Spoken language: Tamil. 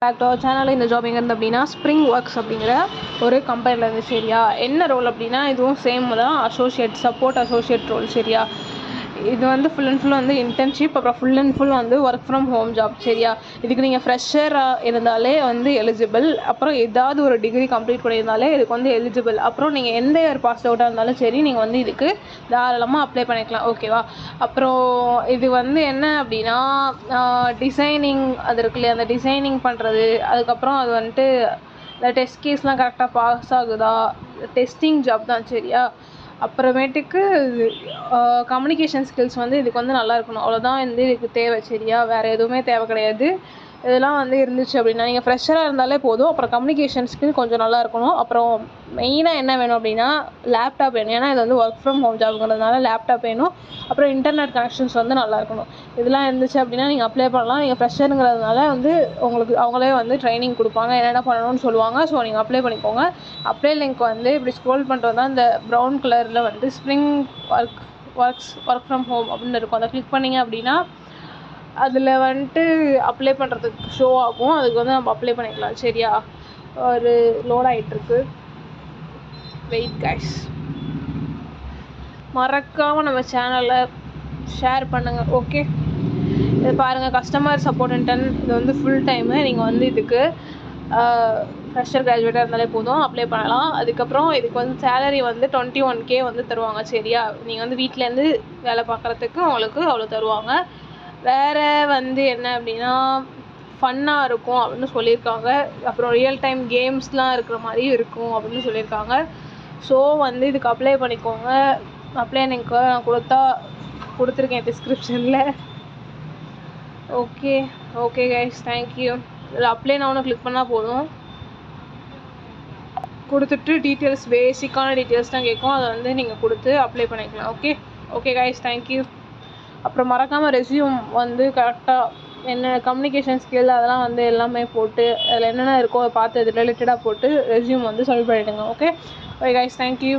பேக் டு அவர் சேனலில் இந்த ஜாப் எங்கே இருந்து அப்படின்னா ஸ்ப்ரிங் ஒர்க்ஸ் அப்படிங்கிற ஒரு கம்பெனியில் இருந்து. சரியா, என்ன ரோல் அப்படின்னா இதுவும் சேம் தான், அசோசியேட் சப்போர்ட் அசோசியேட் ரோல். சரியா, இது வந்து ஃபுல் அண்ட் ஃபுல் வந்து இன்டர்ன்ஷிப், அப்புறம் ஃபுல் அண்ட் ஃபுல் வந்து ஒர்க் ஃப்ரம் ஹோம் ஜாப். சரியா, இதுக்கு நீங்கள் ஃப்ரெஷராக இருந்தாலே வந்து எலிஜிபிள், அப்புறம் ஏதாவது ஒரு டிகிரி கம்ப்ளீட் பண்ணியிருந்தாலே இதுக்கு வந்து எலிஜிபிள். அப்புறம் நீங்கள் எந்த இயர் பாஸ் அவுட்டாக இருந்தாலும் சரி, நீங்கள் வந்து இதுக்கு தாராளமாக அப்ளை பண்ணிக்கலாம். ஓகேவா, அப்புறம் இது வந்து என்ன அப்படின்னா டிசைனிங் அது இருக்கு இல்லையா, அந்த டிசைனிங் பண்ணுறது, அதுக்கப்புறம் அது வந்துட்டு இந்த டெஸ்ட் கேஸ்லாம் கரெக்டாக பாஸ் ஆகுதா, டெஸ்டிங் ஜாப் தான். சரியா, அப்புறமேட்டுக்கு கம்யூனிகேஷன் ஸ்கில்ஸ் வந்து இதுக்கு வந்து நல்லா இருக்கணும், அவ்வளோதான் வந்து இதுக்கு தேவை. சரியா, வேறு எதுவுமே தேவை கிடையாது. இதெல்லாம் வந்து இருந்துச்சு அப்படின்னா நீங்கள் ஃப்ரெஷராக இருந்தாலே போதும். அப்புறம் கம்யூனிகேஷன் ஸ்கில் கொஞ்சம் நல்லா இருக்கணும். அப்புறம் மெயினாக என்ன வேணும் அப்படின்னா லேப்டாப் வேணும், ஏன்னா இது வந்து ஒர்க் ஃப்ரம் ஹோம் ஜாப்ங்கிறதுனால லேப்டாப் வேணும். அப்புறம் இன்டர்நெட் கனெக்ஷன்ஸ் வந்து நல்லா இருக்கணும். இதெல்லாம் இருந்துச்சு அப்படின்னா நீங்கள் அப்ளை பண்ணலாம். நீங்கள் ஃப்ரெஷருங்கிறதுனால வந்து உங்களுக்கு அவங்களே வந்து ட்ரைனிங் கொடுப்பாங்க, என்னென்ன பண்ணணும்னு சொல்லுவாங்க. ஸோ நீங்கள் அப்ளை பண்ணிக்கோங்க. அப்ளை லிங்க் வந்து இப்படி ஸ்க்ரோல் பண்ணுறது தான் இந்த ப்ரௌன் கலரில் வந்து ஸ்ப்ரிங் ஒர்க் ஃப்ரம் ஹோம் அப்படின்னு இருக்கும். அதை கிளிக் பண்ணிங்க அப்படின்னா அதில் வந்துட்டு அப்ளை பண்ணுறதுக்கு ஷோ ஆகும், அதுக்கு வந்து நம்ம அப்ளை பண்ணிக்கலாம். சரியா, ஒரு லோட் ஆகிட்டுருக்கு, வெயிட் கைஸ். மறக்காமல் நம்ம சேனலை ஷேர் பண்ணுங்கள். ஓகே, இது பாருங்கள், கஸ்டமர் சப்போர்ட் இன்டர்ன், இது வந்து ஃபுல் டைமு. நீங்கள் வந்து இதுக்கு ஃப்ரெஷர் கிராஜுவேட்டாக இருந்தாலே போதும், அப்ளை பண்ணலாம். அதுக்கப்புறம் இதுக்கு வந்து சேலரி வந்து 21K வந்து தருவாங்க. சரியா, நீங்கள் வந்து வீட்டிலேருந்து வேலை பார்க்குறதுக்கு உங்களுக்கு அவ்வளோ தருவாங்க. வேறு வந்து என்ன அப்படின்னா ஃபன்னாக இருக்கும் அப்படின்னு சொல்லியிருக்காங்க. அப்புறம் ரியல் டைம் கேம்ஸ்லாம் இருக்கிற மாதிரி இருக்கும் அப்படின்னு சொல்லியிருக்காங்க. ஸோ வந்து இதுக்கு அப்ளை பண்ணிக்கோங்க. அப்ளை லிங்க்கு நான் கொடுத்துருக்கேன் டிஸ்கிரிப்ஷனில். Okay guys, thank you. இதில் அப்ளை நான் ஒன்று கிளிக் பண்ணால் போதும், கொடுத்துட்டு டீட்டெயில்ஸ், பேசிக்கான டீட்டெயில்ஸ் தான் கேட்கும், அதை வந்து நீங்கள் கொடுத்து அப்ளை பண்ணிக்கலாம். Okay guys, thank you. அப்புறம் மறக்காமல் ரெஸ்யூம் வந்து கரெக்டாக என்ன கம்யூனிகேஷன் ஸ்கில் அதெல்லாம் வந்து எல்லாமே போட்டு அதில் என்னென்ன இருக்கோ அதை பார்த்து அது ரிலேட்டடாக போட்டு ரெஸ்யூம் வந்து சப்மிட் பண்ணிவிடுங்க. Okay guys, thank you.